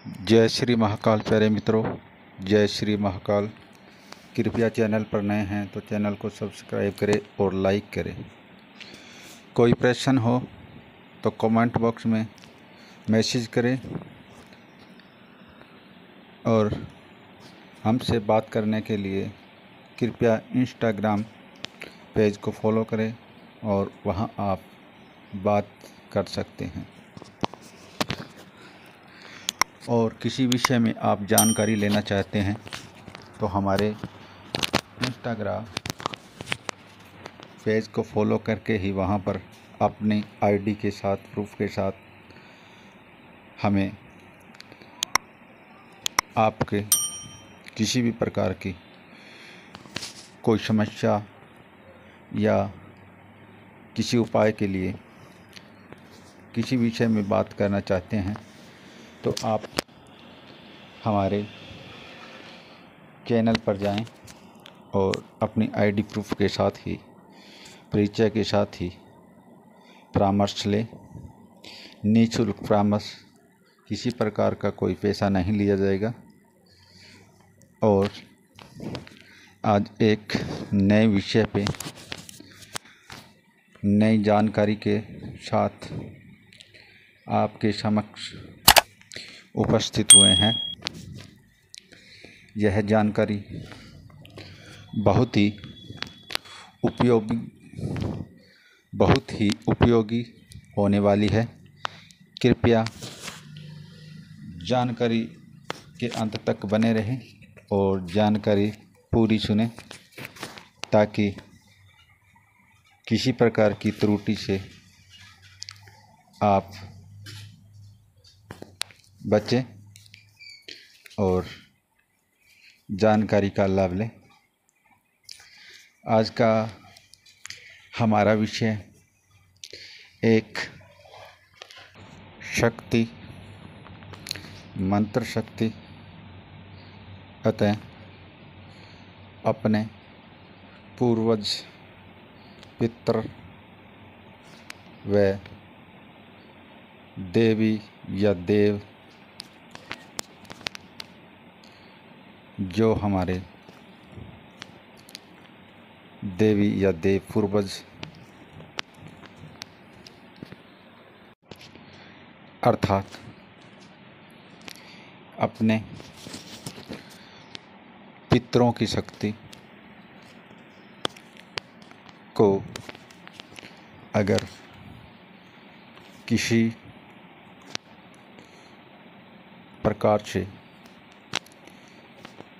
जय श्री महाकाल। प्यारे मित्रों, जय श्री महाकाल। कृपया चैनल पर नए हैं तो चैनल को सब्सक्राइब करें और लाइक करें। कोई प्रश्न हो तो कमेंट बॉक्स में मैसेज करें और हमसे बात करने के लिए कृपया इंस्टाग्राम पेज को फॉलो करें और वहां आप बात कर सकते हैं। और किसी विषय में आप जानकारी लेना चाहते हैं तो हमारे इंस्टाग्राम पेज को फॉलो करके ही वहाँ पर अपनी आईडी के साथ, प्रूफ के साथ हमें आपके किसी भी प्रकार की कोई समस्या या किसी उपाय के लिए किसी विषय में बात करना चाहते हैं तो आप हमारे चैनल पर जाएं और अपनी आईडी प्रूफ के साथ ही, परिचय के साथ ही परामर्श लें। निःशुल्क परामर्श, किसी प्रकार का कोई पैसा नहीं लिया जाएगा। और आज एक नए विषय पे नई जानकारी के साथ आपके समक्ष उपस्थित हुए हैं। यह जानकारी बहुत ही उपयोगी होने वाली है। कृपया जानकारी के अंत तक बने रहें और जानकारी पूरी सुनें ताकि किसी प्रकार की त्रुटि से आप बचें और जानकारी का लाभ लें। आज का हमारा विषय एक शक्ति, मंत्र शक्ति, अतः अपने पूर्वज, पितर व देवी या देव जो हमारे देवी या देव पूर्वज अर्थात अपने पितरों की शक्ति को अगर किसी प्रकार से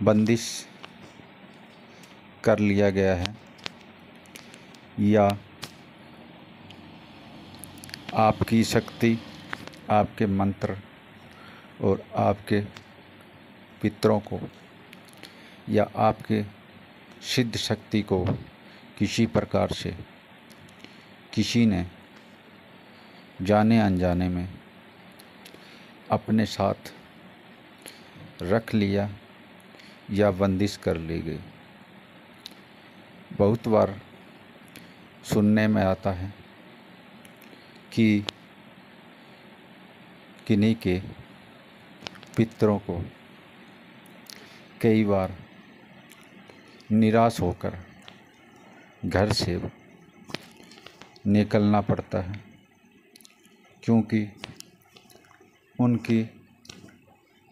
बंदिश कर लिया गया है या आपकी शक्ति, आपके मंत्र और आपके पितरों को या आपके सिद्ध शक्ति को किसी प्रकार से किसी ने जाने अनजाने में अपने साथ रख लिया या बंदिश कर ली गई। बहुत बार सुनने में आता है कि किन्हीं के पितरों को कई बार निराश होकर घर से निकलना पड़ता है, क्योंकि उनकी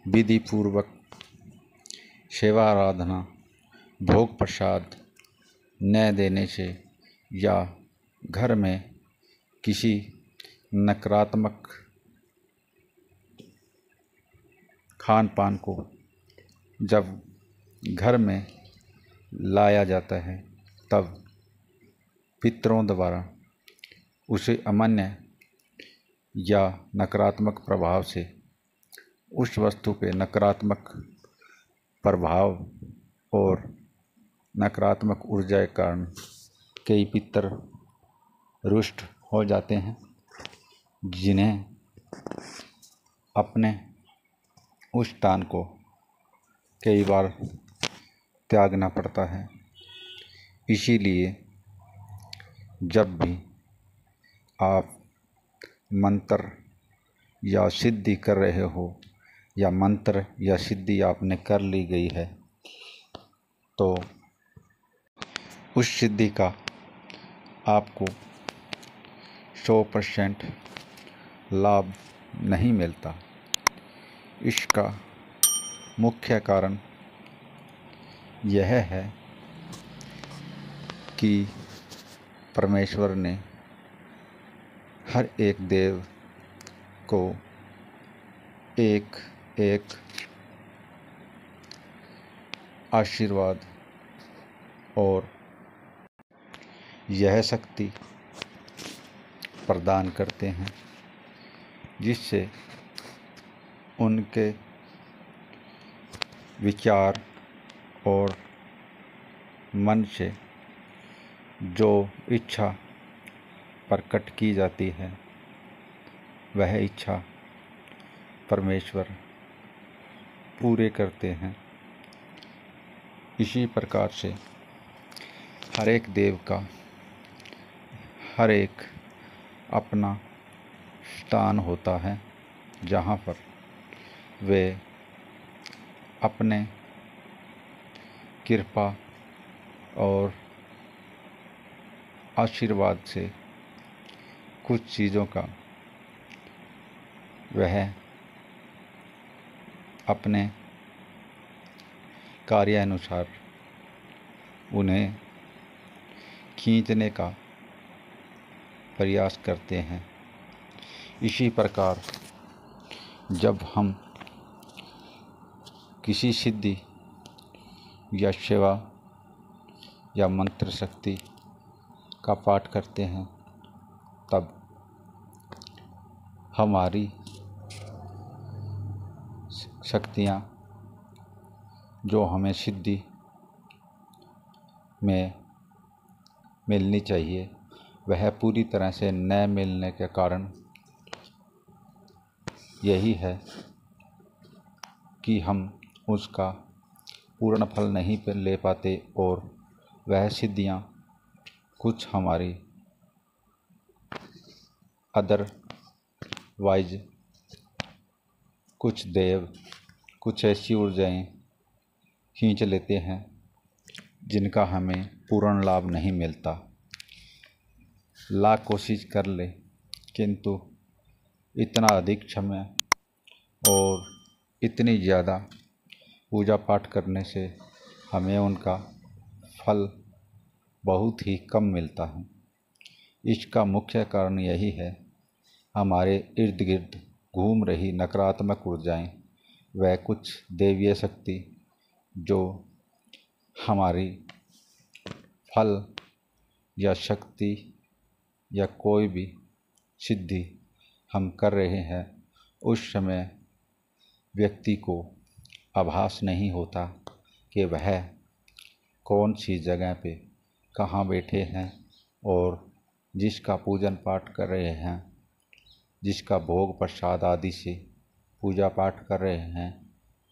विधि पूर्वक सेवा आराधना, भोग प्रसाद न देने से या घर में किसी नकारात्मक खान पान को जब घर में लाया जाता है तब पितरों द्वारा उसे अमान्य या नकारात्मक प्रभाव से उस वस्तु पे नकारात्मक प्रभाव और नकारात्मक ऊर्जा के कारण कई पितर रुष्ट हो जाते हैं, जिन्हें अपने उस स्थान को कई बार त्यागना पड़ता है। इसीलिए जब भी आप मंत्र या सिद्धि कर रहे हो या मंत्र या सिद्धि आपने कर ली गई है तो उस सिद्धि का आपको 100% लाभ नहीं मिलता। इसका मुख्य कारण यह है कि परमेश्वर ने हर एक देव को एक एक आशीर्वाद और यह शक्ति प्रदान करते हैं जिससे उनके विचार और मन से जो इच्छा प्रकट की जाती है वह इच्छा परमेश्वर पूरे करते हैं। इसी प्रकार से हर एक देव का हर एक अपना स्थान होता है जहाँ पर वे अपने कृपा और आशीर्वाद से कुछ चीज़ों का वह अपने कार्यानुसार उन्हें खींचने का प्रयास करते हैं। इसी प्रकार जब हम किसी सिद्धि या सेवा या मंत्र शक्ति का पाठ करते हैं तब हमारी शक्तियाँ जो हमें सिद्धि में मिलनी चाहिए वह पूरी तरह से न मिलने के कारण यही है कि हम उसका पूर्ण फल नहीं ले पाते और वह सिद्धियाँ कुछ हमारी अदरवाइज कुछ देव कुछ ऐसी ऊर्जाएं खींच लेते हैं जिनका हमें पूर्ण लाभ नहीं मिलता। लाख कोशिश कर ले किंतु इतना अधिक समय और इतनी ज़्यादा पूजा पाठ करने से हमें उनका फल बहुत ही कम मिलता है। इसका मुख्य कारण यही है हमारे इर्द गिर्द घूम रही नकारात्मक ऊर्जाएं व कुछ दैवीय शक्ति जो हमारी फल या शक्ति या कोई भी सिद्धि हम कर रहे हैं उस समय व्यक्ति को आभास नहीं होता कि वह कौन सी जगह पे कहाँ बैठे हैं और जिसका पूजन पाठ कर रहे हैं जिसका भोग प्रसाद आदि से पूजा पाठ कर रहे हैं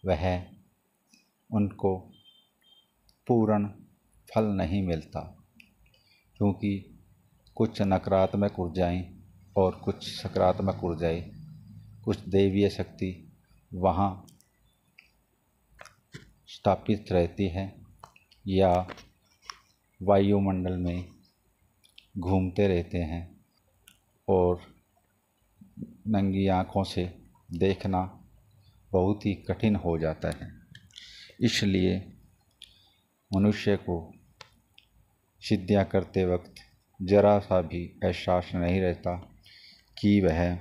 वह उनको पूर्ण फल नहीं मिलता क्योंकि कुछ नकारात्मक ऊर्जाएं और कुछ सकारात्मक ऊर्जाएं कुछ दैवीय शक्ति वहाँ स्थापित रहती है या वायुमंडल में घूमते रहते हैं और नंगी आँखों से देखना बहुत ही कठिन हो जाता है। इसलिए मनुष्य को सिद्धियाँ करते वक्त जरा सा भी एहसास नहीं रहता कि वह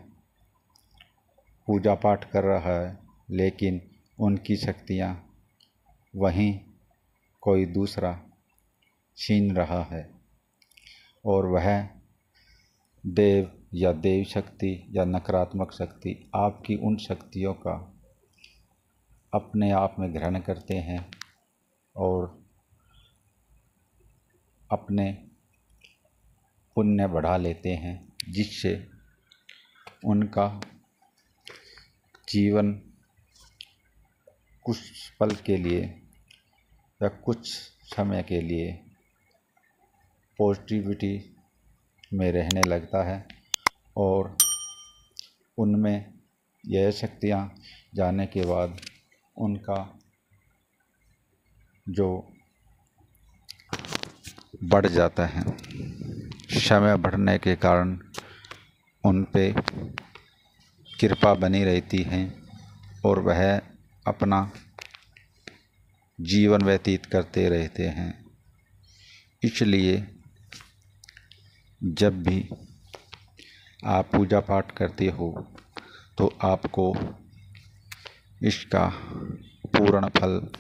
पूजा पाठ कर रहा है लेकिन उनकी शक्तियाँ वहीं कोई दूसरा छीन रहा है और वह देव या देव शक्ति या नकारात्मक शक्ति आपकी उन शक्तियों का अपने आप में ग्रहण करते हैं और अपने पुण्य बढ़ा लेते हैं जिससे उनका जीवन कुछ पल के लिए या कुछ समय के लिए पॉजिटिविटी में रहने लगता है और उनमें यह शक्तियाँ जाने के बाद उनका जो बढ़ जाता है, समय बढ़ने के कारण उन पे कृपा बनी रहती है और वह अपना जीवन व्यतीत करते रहते हैं। इसलिए जब भी आप पूजा पाठ करते हो तो आपको इसका पूर्ण फल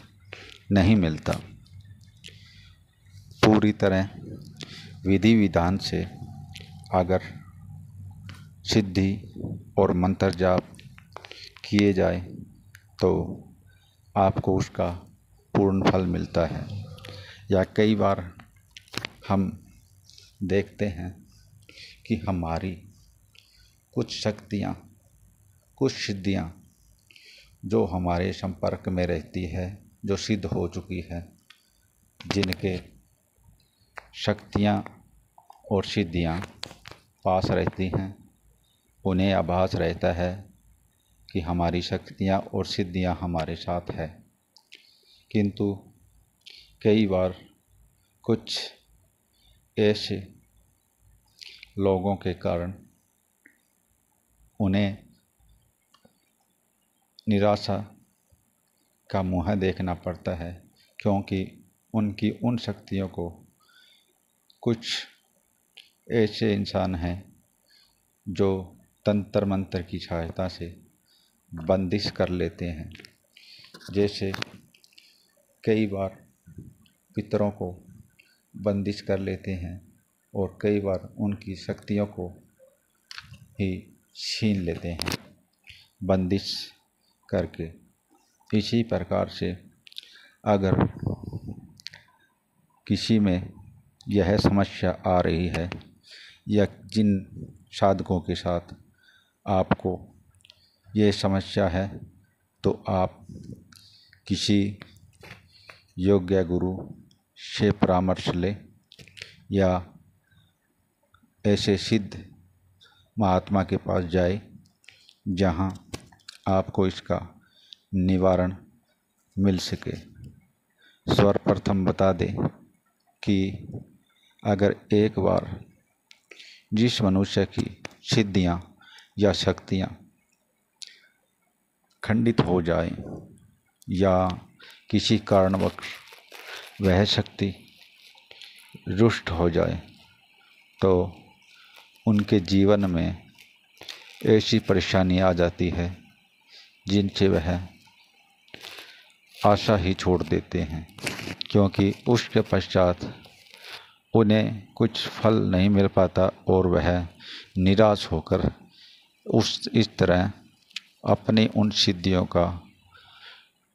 नहीं मिलता। पूरी तरह विधि विधान से अगर सिद्धि और मंत्र जाप किए जाए तो आपको उसका पूर्ण फल मिलता है। या कई बार हम देखते हैं कि हमारी कुछ शक्तियाँ, कुछ सिद्धियाँ जो हमारे संपर्क में रहती है, जो सिद्ध हो चुकी है, जिनके शक्तियाँ और सिद्धियाँ पास रहती हैं, उन्हें आभास रहता है कि हमारी शक्तियाँ और सिद्धियाँ हमारे साथ है। किंतु कई बार कुछ ऐसे लोगों के कारण उन्हें निराशा का मुँह देखना पड़ता है, क्योंकि उनकी उन शक्तियों को कुछ ऐसे इंसान हैं जो तंत्र मंत्र की सहायता से बंदिश कर लेते हैं। जैसे कई बार पितरों को बंदिश कर लेते हैं और कई बार उनकी शक्तियों को ही छीन लेते हैं बंदिश करके। इसी प्रकार से अगर किसी में यह समस्या आ रही है या जिन साधकों के साथ आपको ये समस्या है, तो आप किसी योग्य गुरु से परामर्श लें या ऐसे सिद्ध महात्मा के पास जाए जहां आपको इसका निवारण मिल सके। सर्वप्रथम बता दें कि अगर एक बार जिस मनुष्य की सिद्धियां या शक्तियां खंडित हो जाए या किसी कारणवश वह शक्ति रुष्ट हो जाए, तो उनके जीवन में ऐसी परेशानी आ जाती है जिनसे वह आशा ही छोड़ देते हैं, क्योंकि उसके पश्चात उन्हें कुछ फल नहीं मिल पाता और वह निराश होकर इस तरह अपनी उन सिद्धियों का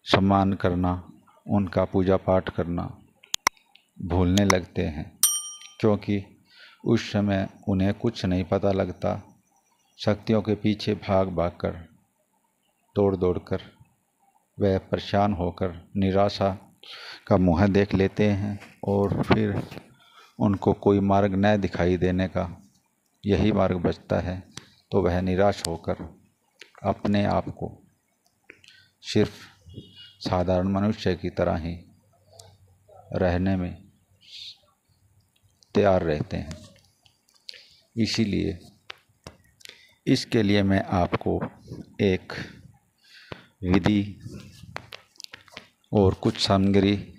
सम्मान करना, उनका पूजा पाठ करना भूलने लगते हैं, क्योंकि उस समय उन्हें कुछ नहीं पता लगता। शक्तियों के पीछे भाग भाग कर, दौड़ दौड़ कर वह परेशान होकर निराशा का मुँह देख लेते हैं और फिर उनको कोई मार्ग न दिखाई देने का यही मार्ग बचता है, तो वह निराश होकर अपने आप को सिर्फ साधारण मनुष्य की तरह ही रहने में तैयार रहते हैं। इसीलिए इसके लिए मैं आपको एक विधि और कुछ सामग्री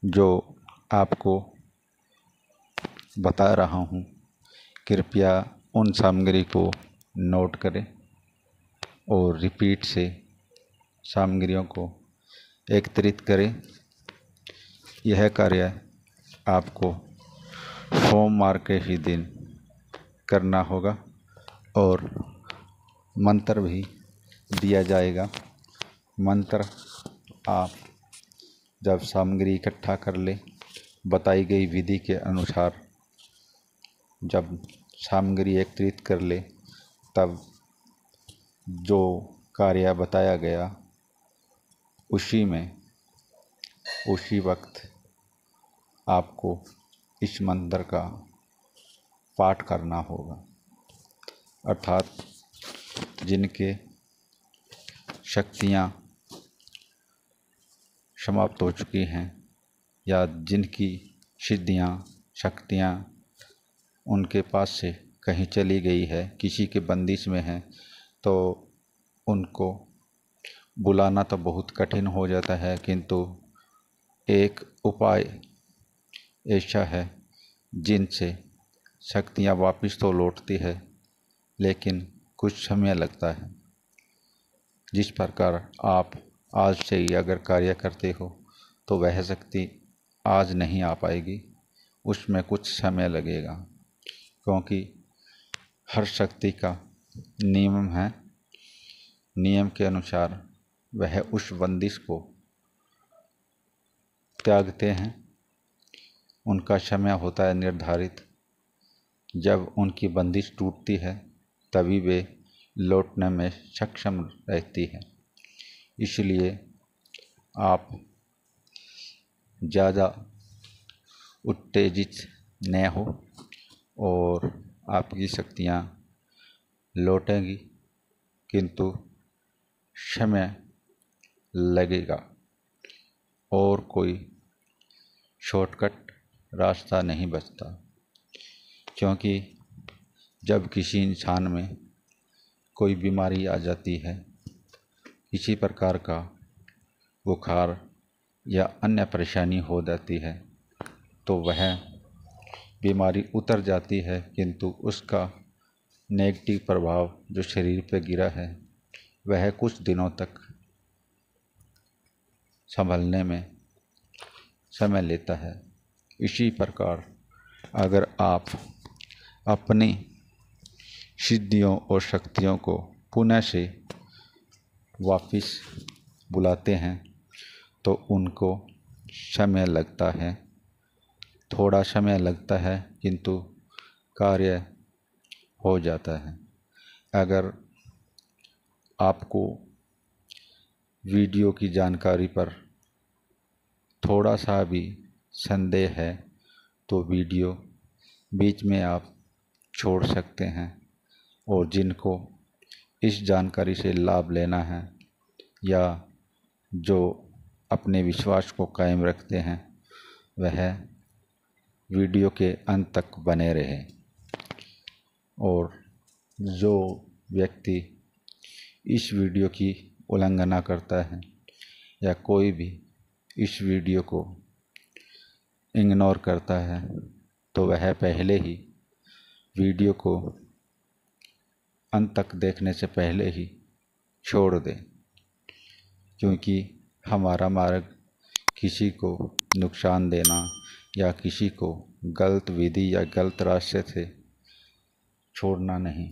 जो आपको बता रहा हूँ, कृपया उन सामग्री को नोट करें और रिपीट से सामग्रियों को एकत्रित करें। यह कार्य आपको सोमवार के ही दिन करना होगा और मंत्र भी दिया जाएगा। मंत्र आप जब सामग्री इकट्ठा कर लें, बताई गई विधि के अनुसार जब सामग्री एकत्रित कर ले, तब जो कार्य बताया गया उसी वक्त आपको इस मंत्र का पाठ करना होगा। अर्थात जिनके शक्तियाँ समाप्त हो चुकी हैं या जिनकी सिद्धियाँ शक्तियाँ उनके पास से कहीं चली गई है, किसी के बंदिश में है, तो उनको बुलाना तो बहुत कठिन हो जाता है। किंतु एक उपाय ऐसा है जिनसे शक्तियाँ वापस तो लौटती है, लेकिन कुछ समय लगता है। जिस प्रकार आप आज से ही अगर कार्य करते हो तो वह शक्ति आज नहीं आ पाएगी, उसमें कुछ समय लगेगा, क्योंकि हर शक्ति का नियम है। नियम के अनुसार वह उस बंदिश को त्यागते हैं। उनका समय होता है निर्धारित। जब उनकी बंदिश टूटती है तभी वे लौटने में सक्षम रहती है। इसलिए आप ज़्यादा उत्तेजित न हो और आपकी शक्तियाँ लौटेंगी, किंतु समय लगेगा और कोई शॉर्टकट रास्ता नहीं बचता। क्योंकि जब किसी इंसान में कोई बीमारी आ जाती है, किसी प्रकार का बुखार या अन्य परेशानी हो जाती है, तो वह बीमारी उतर जाती है, किंतु उसका नेगेटिव प्रभाव जो शरीर पर गिरा है वह कुछ दिनों तक संभलने में समय लेता है। इसी प्रकार अगर आप अपनी सिद्धियों और शक्तियों को पुनः से वापस बुलाते हैं तो उनको समय लगता है, थोड़ा समय लगता है, किंतु कार्य हो जाता है। अगर आपको वीडियो की जानकारी पर थोड़ा सा भी संदेह है तो वीडियो बीच में आप छोड़ सकते हैं, और जिनको इस जानकारी से लाभ लेना है या जो अपने विश्वास को कायम रखते हैं वह वीडियो के अंत तक बने रहे। और जो व्यक्ति इस वीडियो की उल्लंघना करता है या कोई भी इस वीडियो को इग्नोर करता है तो वह पहले ही वीडियो को अंत तक देखने से पहले ही छोड़ दे, क्योंकि हमारा मार्ग किसी को नुकसान देना या किसी को गलत विधि या गलत रास्ते से छोड़ना नहीं।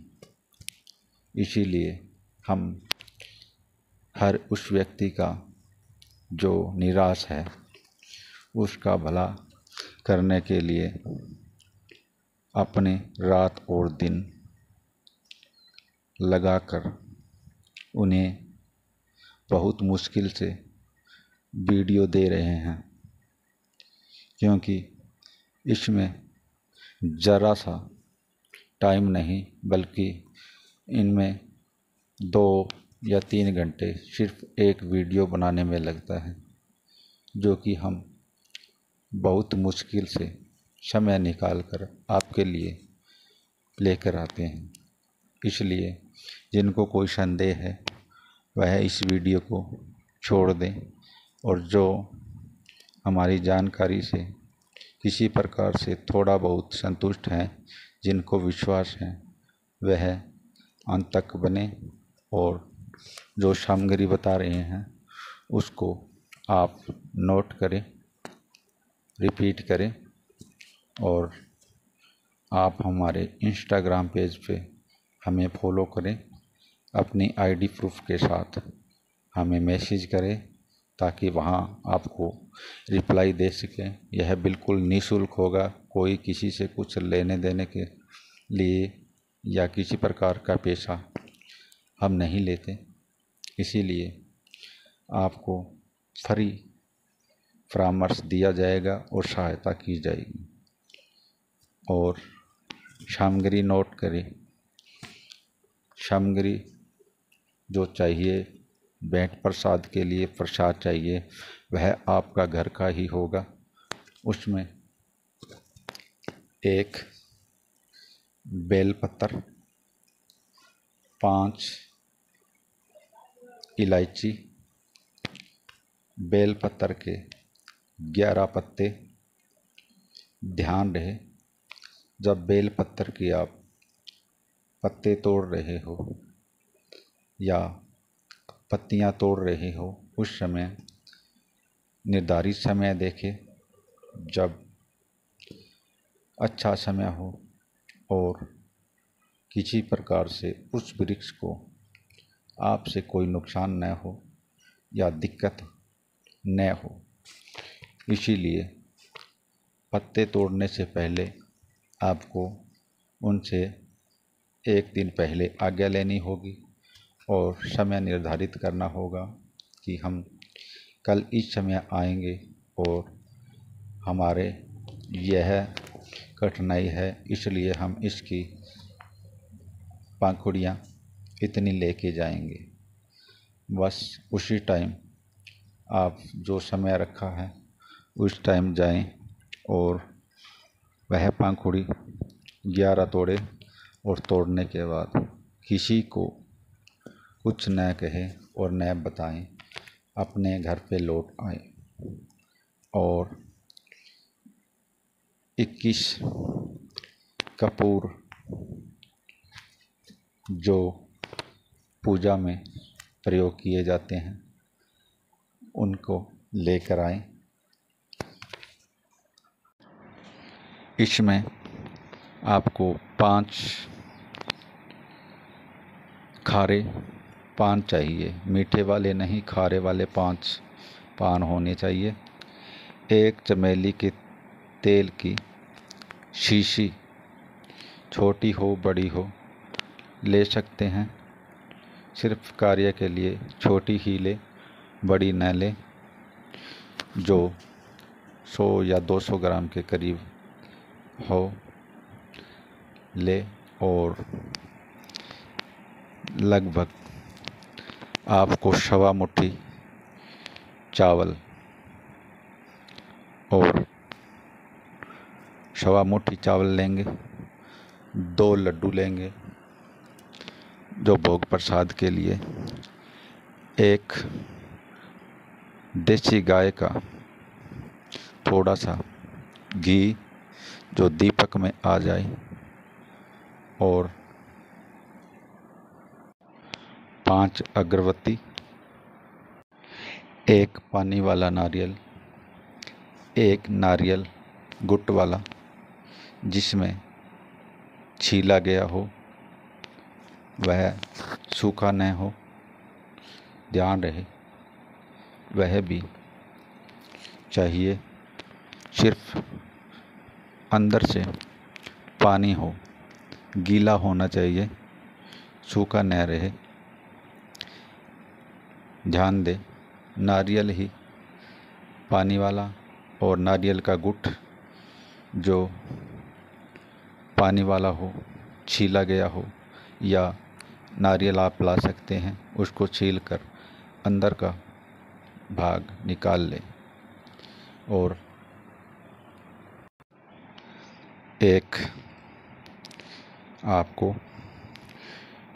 इसीलिए हम हर उस व्यक्ति का जो निराश है उसका भला करने के लिए अपने रात और दिन लगाकर उन्हें बहुत मुश्किल से वीडियो दे रहे हैं, क्योंकि इसमें ज़रा सा टाइम नहीं बल्कि इनमें 2 या 3 घंटे सिर्फ एक वीडियो बनाने में लगता है, जो कि हम बहुत मुश्किल से समय निकाल कर आपके लिए लेकर आते हैं। इसलिए जिनको कोई संदेह है वह इस वीडियो को छोड़ दें, और जो हमारी जानकारी से किसी प्रकार से थोड़ा बहुत संतुष्ट हैं, जिनको विश्वास है, वह अंत तक बने और जो सामग्री बता रहे हैं उसको आप नोट करें, रिपीट करें, और आप हमारे इंस्टाग्राम पेज पे हमें फॉलो करें। अपनी आईडी प्रूफ के साथ हमें मैसेज करें ताकि वहाँ आपको रिप्लाई दे सकें। यह बिल्कुल निःशुल्क होगा, कोई किसी से कुछ लेने देने के लिए या किसी प्रकार का पैसा हम नहीं लेते। इसीलिए आपको फ्री परामर्श दिया जाएगा और सहायता की जाएगी। और सामग्री नोट करें। सामग्री जो चाहिए, भेंट प्रसाद के लिए प्रसाद चाहिए, वह आपका घर का ही होगा। उसमें एक बेलपत्र, 5 इलायची, बेलपत्र के 11 पत्ते। ध्यान रहे, जब बेलपत्र की आप पत्ते तोड़ रहे हो या पत्तियां तोड़ रहे हो, उस समय निर्धारित समय देखें, जब अच्छा समय हो और किसी प्रकार से उस वृक्ष को आपसे कोई नुकसान न हो या दिक्कत न हो। इसीलिए पत्ते तोड़ने से पहले आपको उनसे एक दिन पहले आज्ञा लेनी होगी और समय निर्धारित करना होगा कि हम कल इस समय आएंगे और हमारे यह कठिनाई है, इसलिए हम इसकी पंखुड़ियाँ इतनी लेके जाएंगे। बस उसी टाइम आप जो समय रखा है उस टाइम जाएं और वह पंखुड़ी 11 तोड़े और तोड़ने के बाद किसी को कुछ न कहे और न बताएं, अपने घर पे लौट आए और 21 कपूर जो पूजा में प्रयोग किए जाते हैं उनको लेकर आए। इसमें आपको 5 खारे पान चाहिए, मीठे वाले नहीं, खारे वाले 5 पान होने चाहिए। एक चमेली के तेल की शीशी, छोटी हो बड़ी हो ले सकते हैं, सिर्फ कार्य के लिए छोटी ही ले, बड़ी न ले। जो 100 या 200 ग्राम के करीब हो ले और लगभग आपको 1.25 मुट्ठी चावल और 1.25 मुट्ठी चावल लेंगे। 2 लड्डू लेंगे जो भोग प्रसाद के लिए। एक देसी गाय का थोड़ा सा घी जो दीपक में आ जाए और 5 अगरबत्ती, एक पानी वाला नारियल, एक नारियल गुट वाला जिसमें छीला गया हो, वह सूखा न हो, ध्यान रहे वह भी चाहिए। सिर्फ अंदर से पानी हो, गीला होना चाहिए, सूखा न रहे। ध्यान दे, नारियल ही पानी वाला और नारियल का गुट जो पानी वाला हो, छीला गया हो, या नारियल आप ला सकते हैं, उसको छील कर अंदर का भाग निकाल लें और एक आपको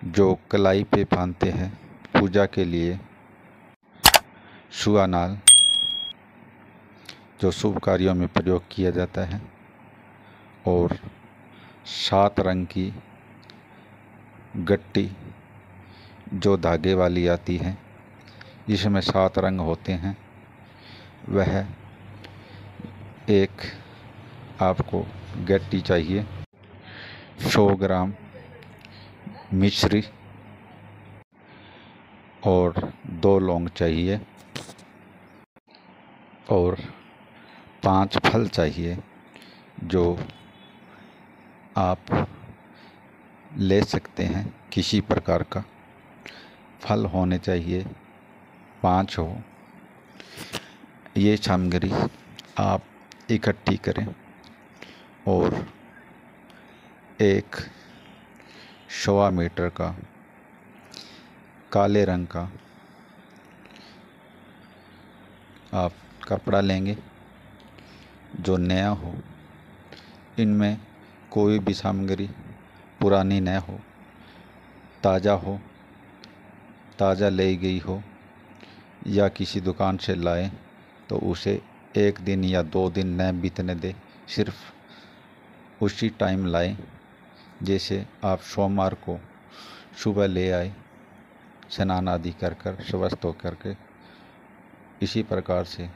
जो कलाई पे बांधते हैं पूजा के लिए सुआनाल, जो शुभ कार्यों में प्रयोग किया जाता है, और 7 रंग की गट्टी जो धागे वाली आती है, इसमें 7 रंग होते हैं, वह एक आपको गट्टी चाहिए। 100 ग्राम मिश्री और 2 लौंग चाहिए और 5 फल चाहिए जो आप ले सकते हैं। किसी प्रकार का फल होने चाहिए, 5 हो। ये सामग्री आप इकट्ठी करें और एक 1.25 मीटर का काले रंग का आप कपड़ा लेंगे जो नया हो, इनमें कोई भी सामग्री पुरानी न हो, ताज़ा हो, ताज़ा लाई गई हो, या किसी दुकान से लाएं तो उसे 1 दिन या 2 दिन न बीतने दें, सिर्फ उसी टाइम लाएं। जैसे आप सोमवार को सुबह ले आए स्नान आदि कर स्वस्थ होकर के, इसी प्रकार से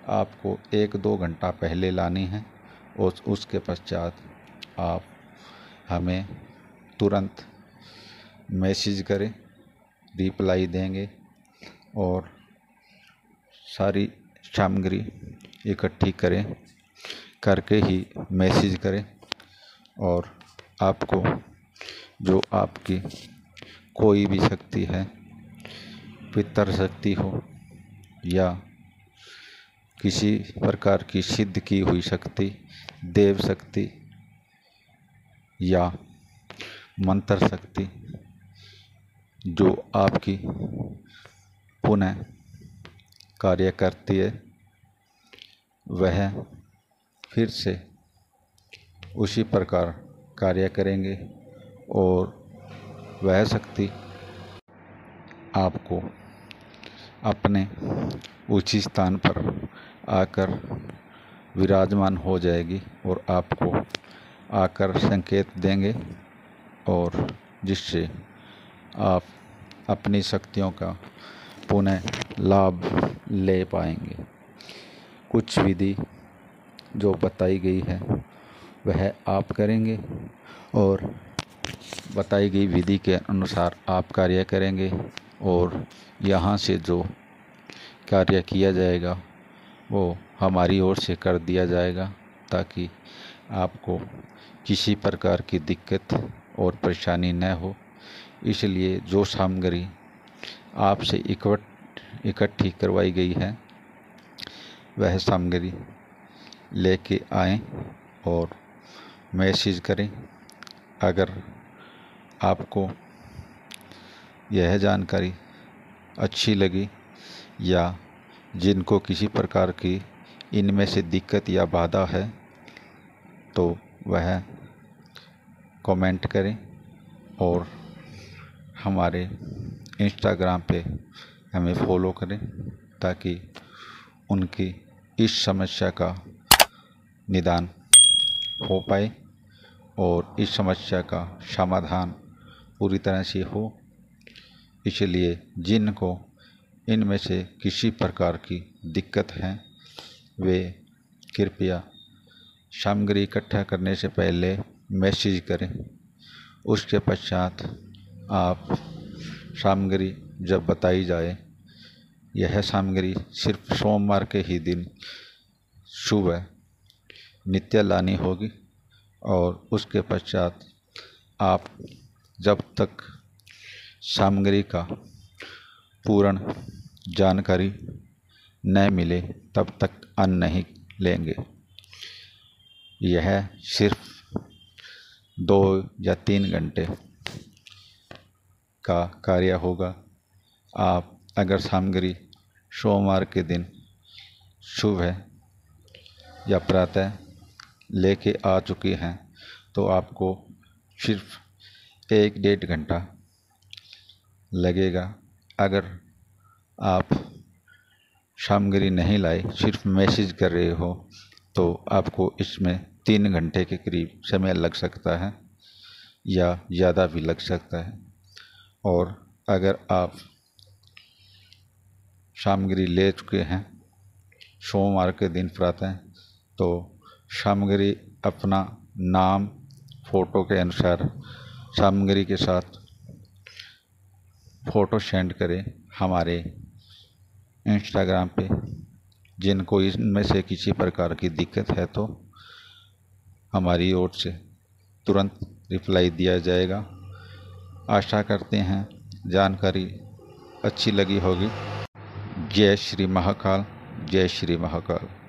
आपको 1-2 घंटा पहले लानी है और उसके पश्चात आप हमें तुरंत मैसेज करें, रिप्लाई देंगे और सारी सामग्री इकट्ठी करके ही मैसेज करें। और आपको जो आपकी कोई भी शक्ति है, पितर शक्ति हो या किसी प्रकार की सिद्ध की हुई शक्ति, देव शक्ति या मंत्र शक्ति, जो आपकी पुनः कार्य करती है, वह फिर से उसी प्रकार कार्य करेंगे और वह शक्ति आपको अपने उचित स्थान पर आकर विराजमान हो जाएगी और आपको आकर संकेत देंगे, और जिससे आप अपनी शक्तियों का पुनः लाभ ले पाएंगे। कुछ विधि जो बताई गई है वह आप करेंगे और बताई गई विधि के अनुसार आप कार्य करेंगे, और यहाँ से जो कार्य किया जाएगा वो हमारी ओर से कर दिया जाएगा, ताकि आपको किसी प्रकार की दिक्कत और परेशानी न हो। इसलिए जो सामग्री आपसे इकट्ठी करवाई गई है वह सामग्री लेके आएं और मैसेज करें। अगर आपको यह जानकारी अच्छी लगी या जिनको किसी प्रकार की इनमें से दिक्कत या बाधा है तो वह कमेंट करें और हमारे इंस्टाग्राम पे हमें फॉलो करें, ताकि उनकी इस समस्या का निदान हो पाए और इस समस्या का समाधान पूरी तरह से हो। इसलिए जिनको इनमें से किसी प्रकार की दिक्कत है वे कृपया सामग्री इकट्ठा करने से पहले मैसेज करें। उसके पश्चात आप सामग्री जब बताई जाए, यह सामग्री सिर्फ सोमवार के ही दिन सुबह नित्य लानी होगी, और उसके पश्चात आप जब तक सामग्री का पूर्ण जानकारी न मिले तब तक अन्न नहीं लेंगे। यह सिर्फ 2 या 3 घंटे का कार्य होगा। आप अगर सामग्री सोमवार के दिन सुबह या प्रातः लेके आ चुकी हैं तो आपको सिर्फ 1-1.5 घंटा लगेगा। अगर आप सामग्री नहीं लाए, सिर्फ मैसेज कर रहे हो, तो आपको इसमें 3 घंटे के करीब समय लग सकता है या ज़्यादा भी लग सकता है। और अगर आप सामग्री ले चुके हैं सोमवार के दिन प्रातः, तो सामग्री अपना नाम फ़ोटो के अनुसार सामग्री के साथ फ़ोटो सेंड करें हमारे इंस्टाग्राम पे। जिनको इनमें से किसी प्रकार की दिक्कत है तो हमारी ओर से तुरंत रिप्लाई दिया जाएगा। आशा करते हैं जानकारी अच्छी लगी होगी। जय श्री महाकाल, जय श्री महाकाल।